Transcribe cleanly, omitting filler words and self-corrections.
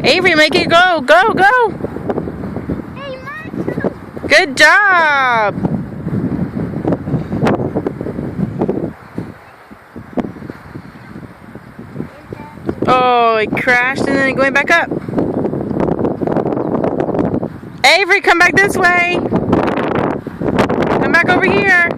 Avery, make it go. Go, go. Hey, Mark. Good job. Oh, it crashed and then it went back up. Avery, come back this way. Come back over here.